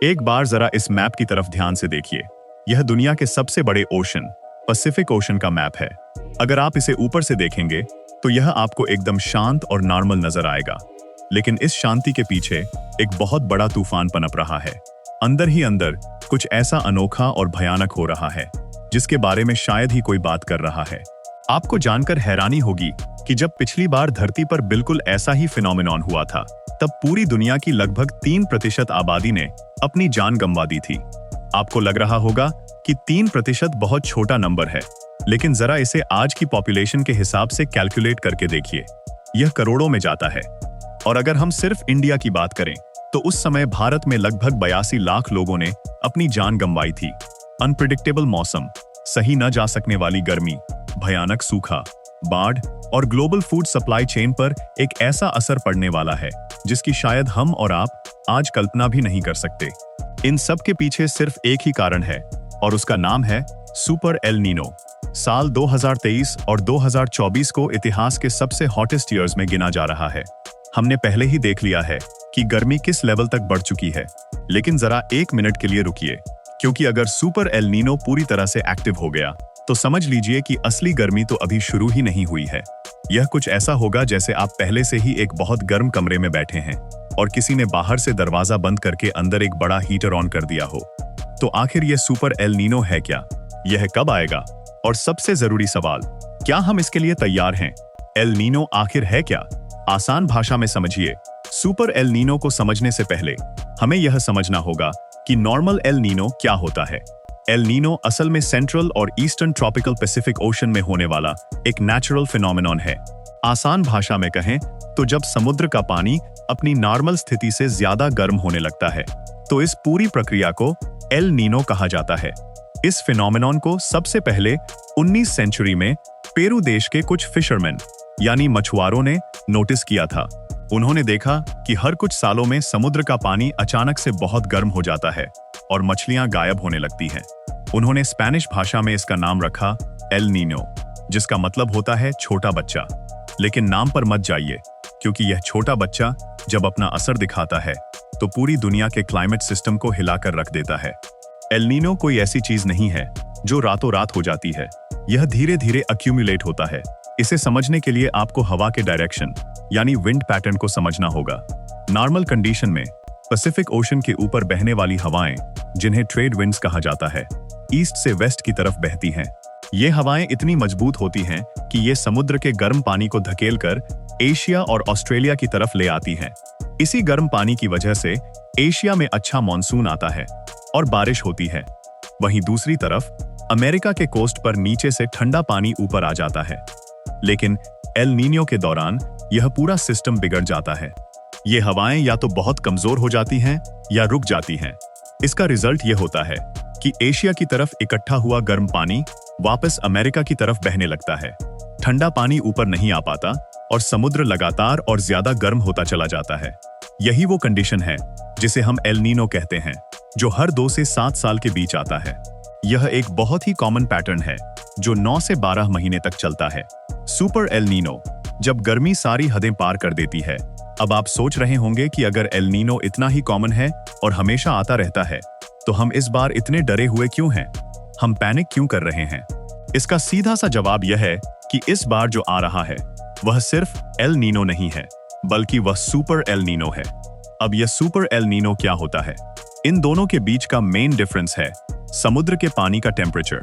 एक बार जरा इस मैप की तरफ ध्यान से देखिए। यह दुनिया के सबसे बड़े ओशन पैसिफिक ओशन का मैप है। अगर आप इसे ऊपर से देखेंगे तो यह आपको एकदम शांत और नॉर्मल नजर आएगा, लेकिन इस शांति के पीछे एक बहुत बड़ा तूफान पनप रहा है। अंदर ही अंदर कुछ ऐसा अनोखा और भयानक हो रहा है जिसके बारे में शायद ही कोई बात कर रहा है। आपको जानकर हैरानी होगी कि जब पिछली बार धरती पर बिल्कुल ऐसा ही फिनोमेनॉन हुआ था, तब पूरी दुनिया की लगभग 3% आबादी ने अपनी जान गंवा दी थी। आपको लग रहा होगा कि 3% बहुत छोटा नंबर है, लेकिन जरा इसे आज की पॉपुलेशन के हिसाब से कैलकुलेट करके देखिए। यह करोड़ों में जाता है। और अगर हम सिर्फ इंडिया की बात करें तो उस समय भारत में लगभग 82 लाख लोगों ने अपनी जान गंवाई थी। अनप्रिडिक्टेबल मौसम, सही न जा सकने वाली गर्मी, भयानक सूखा, बाढ़ और ग्लोबल फूड सप्लाई चेन पर एक ऐसा असर पड़ने वाला है जिसकी शायद हम और आप आज कल्पना भी नहीं कर सकते। इन सब के पीछे सिर्फ एक ही कारण है और उसका नाम है सुपर एल नीनो। साल 2023 और 2024 को इतिहास के सबसे हॉटेस्ट ईयर्स में गिना जा रहा है। हमने पहले ही देख लिया है कि गर्मी किस लेवल तक बढ़ चुकी है, लेकिन जरा एक मिनट के लिए रुकिए, क्योंकि अगर सुपर एल नीनो पूरी तरह से एक्टिव हो गया तो समझ लीजिए कि असली गर्मी तो अभी शुरू ही नहीं हुई है। यह कुछ ऐसा होगा जैसे आप पहले से ही एक बहुत गर्म कमरे में बैठे हैं और किसी ने बाहर से दरवाजा बंद करके अंदर एक बड़ा हीटर ऑन कर दिया हो। तो आखिर यह सुपर एल नीनो है क्या? यह कब आएगा? और सबसे जरूरी सवाल, क्या हम इसके लिए तैयार हैं? एल नीनो आखिर है क्या? आसान भाषा में समझिए। सुपर एल नीनो को समझने से पहले हमें यह समझना होगा कि नॉर्मल एल नीनो क्या होता है। एल नीनो असल में सेंट्रल और ईस्टर्न ट्रॉपिकल पैसिफिक ओशन में होने वाला एक नेचुरल फिनोमेनॉन है। आसान भाषा में कहें तो जब समुद्र का पानी अपनी नॉर्मल स्थिति से ज्यादा गर्म होने लगता है तो इस पूरी प्रक्रिया को एल नीनो कहा जाता है। इस फिनोमेनॉन को सबसे पहले 19वीं सेंचुरी में पेरू देश के कुछ फिशरमैन यानी मछुआरों ने नोटिस किया था। उन्होंने देखा कि हर कुछ सालों में समुद्र का पानी अचानक से बहुत गर्म हो जाता है और मछलियां गायब होने लगती हैं। उन्होंने स्पेनिश भाषा में इसका नाम रखा एल नीनो, जिसका मतलब होता है छोटा बच्चा। लेकिन नाम पर मत जाइए, क्योंकि यह छोटा बच्चा जब अपना असर दिखाता है तो पूरी दुनिया के क्लाइमेट सिस्टम को हिलाकर रख देता है। एल नीनो कोई ऐसी चीज नहीं है जो रातों रात हो जाती है। यह धीरे धीरे अक्यूमुलेट होता है। इसे समझने के लिए आपको हवा के डायरेक्शन यानी विंड पैटर्न को समझना होगा। नॉर्मल कंडीशन में पैसिफिक ओशन के ऊपर बहने वाली हवाएं, जिन्हें ट्रेड विंड्स कहा जाता है, ईस्ट से वेस्ट की तरफ बहती हैं। ये हवाएं इतनी मजबूत होती हैं कि ये समुद्र के गर्म पानी को धकेलकर एशिया और ऑस्ट्रेलिया की तरफ ले आती हैं। इसी गर्म पानी की वजह से एशिया में अच्छा मॉनसून आता है और बारिश होती है। वहीं दूसरी तरफ अमेरिका के कोस्ट पर नीचे से ठंडा पानी ऊपर आ जाता है। लेकिन एल नीनो के दौरान यह पूरा सिस्टम बिगड़ जाता है। ये हवाएं या तो बहुत कमजोर हो जाती हैं या रुक जाती हैं। इसका रिजल्ट यह होता है कि एशिया की तरफ इकट्ठा हुआ गर्म पानी वापस अमेरिका की तरफ बहने लगता है। ठंडा पानी ऊपर नहीं आ पाता और समुद्र लगातार और ज्यादा गर्म होता चला जाता है। यही वो कंडीशन है जिसे हम एल नीनो कहते हैं, जो हर 2 से 7 साल के बीच आता है। यह एक बहुत ही कॉमन पैटर्न है जो 9 से 12 महीने तक चलता है। सुपर एल नीनो जब गर्मी सारी हदें पार कर देती है। अब आप सोच रहे होंगे कि अगर एल नीनो इतना ही कॉमन है और हमेशा आता रहता है तो हम इस बार इतने डरे हुए क्यों हैं? हम पैनिक क्यों कर रहे हैं? इसका सीधा सा जवाब यह है कि इस बार जो आ रहा है वह सिर्फ एल नीनो नहीं है, बल्कि वह सुपर एल नीनो है। अब यह सुपर एल नीनो क्या होता है? इन दोनों के बीच का मेन डिफरेंस है समुद्र के पानी का टेम्परेचर।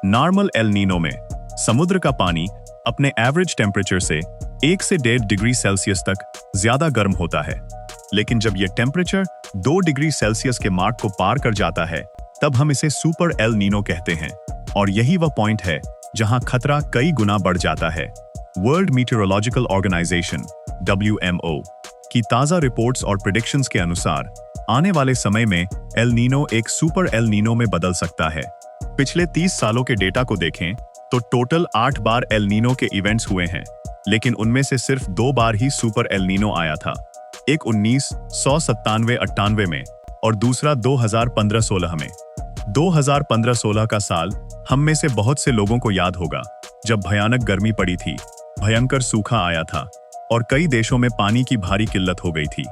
नॉर्मल एल नीनो में समुद्र का पानी अपने एवरेज टेम्परेचर से 1 से 1.5 डिग्री सेल्सियस तक ज्यादा गर्म होता है। लेकिन जब यह टेम्परेचर 2 डिग्री सेल्सियस के मार्क को पार कर जाता है तब हम इसे सुपर एल नीनो कहते हैं। और यही वह पॉइंट है जहां खतरा कई गुना बढ़ जाता है। वर्ल्ड मीटेरोलॉजिकल ऑर्गेनाइजेशन WMO की ताजा रिपोर्ट्स और प्रिडिक्शंस के अनुसार आने वाले समय में एल नीनो एक सुपर एल नीनो में बदल सकता है। पिछले 30 सालों के डेटा को देखें तो टोटल 8 बार एल नीनो के इवेंट्स हुए हैं, लेकिन उनमें से सिर्फ 2 बार ही सुपर एल नीनो आया था। एक 1997-98 में और दूसरा 2015-16 में। 2015-16 का साल हम में से बहुत से लोगों को याद होगा, जब भयानक गर्मी पड़ी थी, भयंकर सूखा आया था और कई देशों में पानी की भारी किल्लत हो गई थी।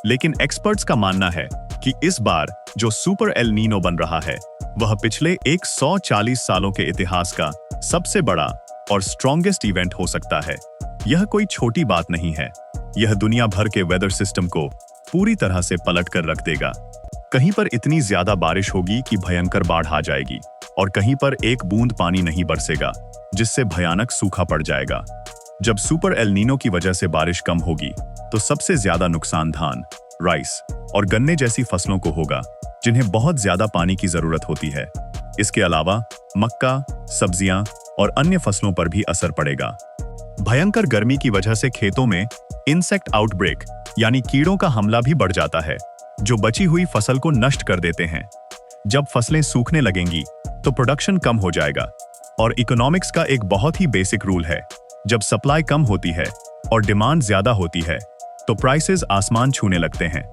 लेकिन एक्सपर्ट्स का मानना है कि इस बार जो सुपर एल नीनो बन रहा है वह पिछले 140 सालों के इतिहास का सबसे बड़ा और स्ट्रॉन्गेस्ट इवेंट हो सकता है। यह कोई छोटी बात नहीं है। यह दुनिया भर के वेदर सिस्टम को पूरी तरह से पलट कर रख देगा। कहीं पर इतनी ज्यादा बारिश होगी कि भयंकर बाढ़ आ जाएगी और कहीं पर एक बूंद पानी नहीं बरसेगा, जिससे भयानक सूखा पड़ जाएगा। जब सुपर एल नीनो की वजह से बारिश कम होगी तो सबसे ज्यादा नुकसान धान, राइस और गन्ने जैसी फसलों को होगा, जिन्हें बहुत ज्यादा पानी की जरूरत होती है। इसके अलावा मक्का, सब्जियां और अन्य फसलों पर भी असर पड़ेगा। भयंकर गर्मी की वजह से खेतों में इंसेक्ट आउटब्रेक यानी कीड़ों का हमला भी बढ़ जाता है, जो बची हुई फसल को नष्ट कर देते हैं। जब फसलें सूखने लगेंगी तो प्रोडक्शन कम हो जाएगा। और इकोनॉमिक्स का एक बहुत ही बेसिक रूल है, जब सप्लाई कम होती है और डिमांड ज्यादा होती है तो प्राइसेस आसमान छूने लगते हैं।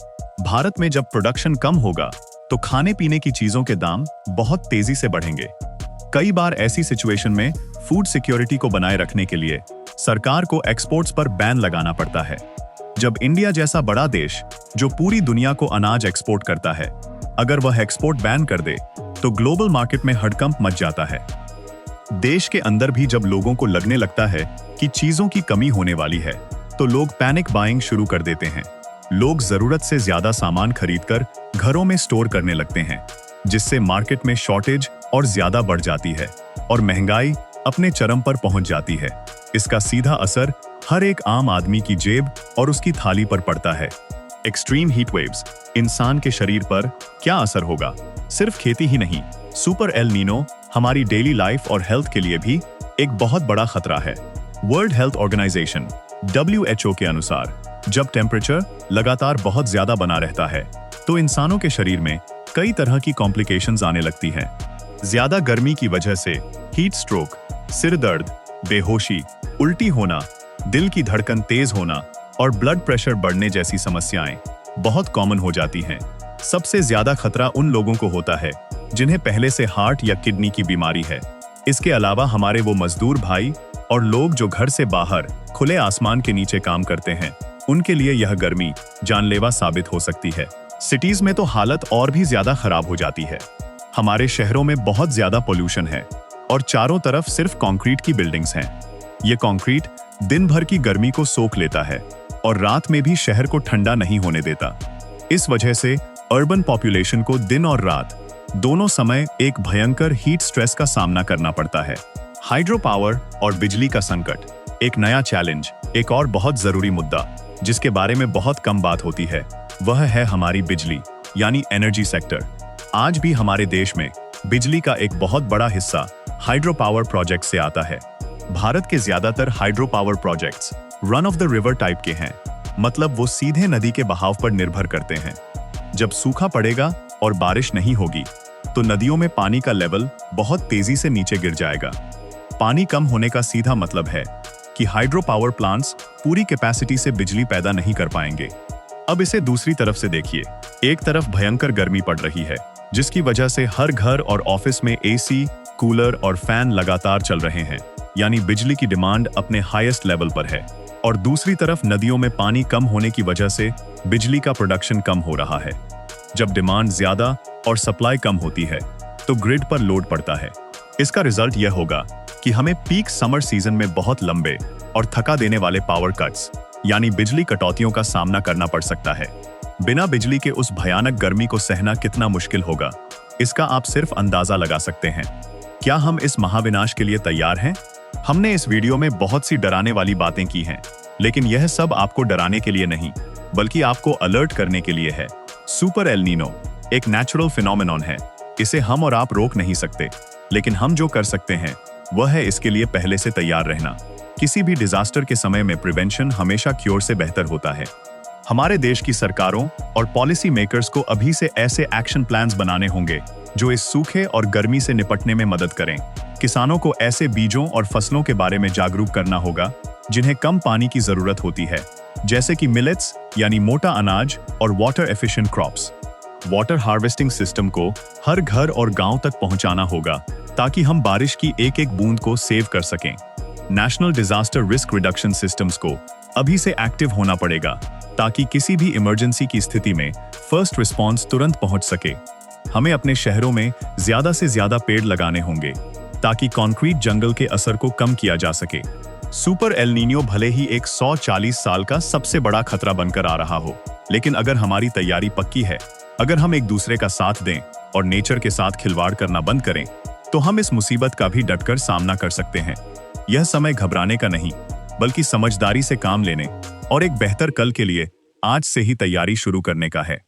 भारत में जब प्रोडक्शन कम होगा तो खाने पीने की चीजों के दाम बहुत तेजी से बढ़ेंगे। कई बार ऐसी सिचुएशन में फूड सिक्योरिटी को बनाए रखने के लिए सरकार को एक्सपोर्ट्स पर बैन लगाना पड़ता है। जब इंडिया जैसा बड़ा देश जो पूरी दुनिया को अनाज एक्सपोर्ट करता है, अगर वह एक्सपोर्ट बैन कर दे तो ग्लोबल मार्केट में हड़कंप मच जाता है। देश के अंदर भी जब लोगों को लगने लगता है कि चीजों की कमी होने वाली है तो लोग पैनिक बाइंग शुरू कर देते हैं। लोग जरूरत से ज्यादा सामान खरीदकर घरों में स्टोर करने लगते हैं, जिससे मार्केट में शॉर्टेज और ज्यादा बढ़ जाती है और महंगाई अपने चरम पर पहुंच जाती है। इसका सीधा असर हर एक आम आदमी की जेब और उसकी थाली पर पड़ता है। एक्सट्रीम हीट वेव्स इंसान के शरीर पर क्या असर होगा? सिर्फ खेती ही नहीं, सुपर एल नीनो हमारी डेली लाइफ और हेल्थ के लिए भी एक बहुत बड़ा खतरा है। वर्ल्ड हेल्थ ऑर्गेनाइजेशन WHO के अनुसार जब टेम्परेचर लगातार बहुत ज्यादा बना रहता है तो इंसानों के शरीर में कई तरह की कॉम्प्लिकेशंस आने लगती हैं। ज्यादा गर्मी की वजह से हीट स्ट्रोक, सिर दर्द, बेहोशी, उल्टी होना, दिल की धड़कन तेज होना और ब्लड प्रेशर बढ़ने जैसी समस्याएं बहुत कॉमन हो जाती हैं। सबसे ज्यादा खतरा उन लोगों को होता है जिन्हें पहले से हार्ट या किडनी की बीमारी है। इसके अलावा हमारे वो मजदूर भाई और लोग जो घर से बाहर खुले आसमान के नीचे काम करते हैं, उनके लिए यह गर्मी जानलेवा साबित हो सकती है। सिटीज में तो हालत और भी ज्यादा खराब हो जाती है। हमारे शहरों में बहुत ज्यादा पोल्यूशन है और चारों तरफ सिर्फ कंक्रीट की बिल्डिंग्स हैं। ये कंक्रीट दिन भर की गर्मी को सोख लेता है और रात में भी शहर को ठंडा नहीं होने देता। इस वजह से अर्बन पॉपुलेशन को दिन और रात दोनों समय एक भयंकर हीट स्ट्रेस का सामना करना पड़ता है। हाइड्रो पावर और बिजली का संकट एक नया चैलेंज, एक और बहुत जरूरी मुद्दा जिसके बारे में बहुत कम बात होती है, वह है हमारी बिजली यानी एनर्जी सेक्टर। आज भी हमारे देश में बिजली का एक बहुत बड़ा हिस्सा हाइड्रो पावर प्रोजेक्ट से आता है। भारत के ज्यादातर hydro power projects run of the river type के हैं, मतलब वो सीधे नदी के बहाव पर निर्भर करते हैं। जब सूखा पड़ेगा और बारिश नहीं होगी तो नदियों में पानी का लेवल बहुत तेजी से नीचे गिर जाएगा। पानी कम होने का सीधा मतलब है कि हाइड्रो पावर प्लांट्स पूरी कैपेसिटी से बिजली पैदा नहीं कर पाएंगे। अब इसे दूसरी तरफ से देखिए। एक तरफ भयंकर गर्मी पड़ रही है जिसकी वजह से हर घर और ऑफिस में एसी, कूलर और फैन लगातार चल रहे हैं, यानी बिजली की डिमांड अपने हाईएस्ट लेवल पर है। और दूसरी तरफ नदियों में पानी कम होने की वजह से बिजली का प्रोडक्शन कम हो रहा है। जब डिमांड ज्यादा और सप्लाई कम होती है तो ग्रिड पर लोड पड़ता है। इसका रिजल्ट यह होगा कि हमें पीक समर सीजन में बहुत लंबे और थका देने वाले पावर कट्स यानी बिजली कटौतियों का सामना करना पड़ सकता है। बिना बिजली के उस भयानक गर्मी को सहना कितना मुश्किल होगा, इसका आप सिर्फ अंदाजा लगा सकते हैं। क्या हम इस महाविनाश के लिए तैयार हैं? हमने इस वीडियो में बहुत सी डराने वाली बातें की हैं, लेकिन यह सब आपको डराने के लिए नहीं, बल्कि आपको अलर्ट करने के लिए है। सुपर एल नीनो एक नेचुरल फिनोमेनॉन है। इसे हम और आप रोक नहीं सकते, लेकिन हम जो कर सकते हैं वह है इसके लिए पहले से तैयार रहना। किसी भी डिजास्टर के समय में प्रिवेंशन हमेशा क्योर से बेहतर होता है। हमारे देश की सरकारों और पॉलिसी मेकर्स को अभी से ऐसे एक्शन प्लान्स बनाने होंगे जो इस सूखे और गर्मी से निपटने में मदद करें। किसानों को ऐसे बीजों और फसलों के बारे में जागरूक करना होगा जिन्हें कम पानी की जरूरत होती है, जैसे कि मिलेट्स यानी मोटा अनाज और water efficient crops. Water harvesting system को हर घर और गांव तक पहुंचाना होगा ताकि हम बारिश की एक एक बूंद को सेव कर सकें। National disaster risk reduction systems को अभी से एक्टिव होना पड़ेगा ताकि किसी भी इमरजेंसी की स्थिति में फर्स्ट रिस्पॉन्स तुरंत पहुंच सके। हमें अपने शहरों में ज्यादा से ज्यादा पेड़ लगाने होंगे ताकि कंक्रीट जंगल के असर को कम किया जा सके। सुपर एल नीनो भले ही एक 140 साल का सबसे बड़ा खतरा बनकर आ रहा हो, लेकिन अगर हमारी तैयारी पक्की है, अगर हम एक दूसरे का साथ दें और नेचर के साथ खिलवाड़ करना बंद करें, तो हम इस मुसीबत का भी डटकर सामना कर सकते हैं। यह समय घबराने का नहीं, बल्कि समझदारी से काम लेने और एक बेहतर कल के लिए आज से ही तैयारी शुरू करने का है।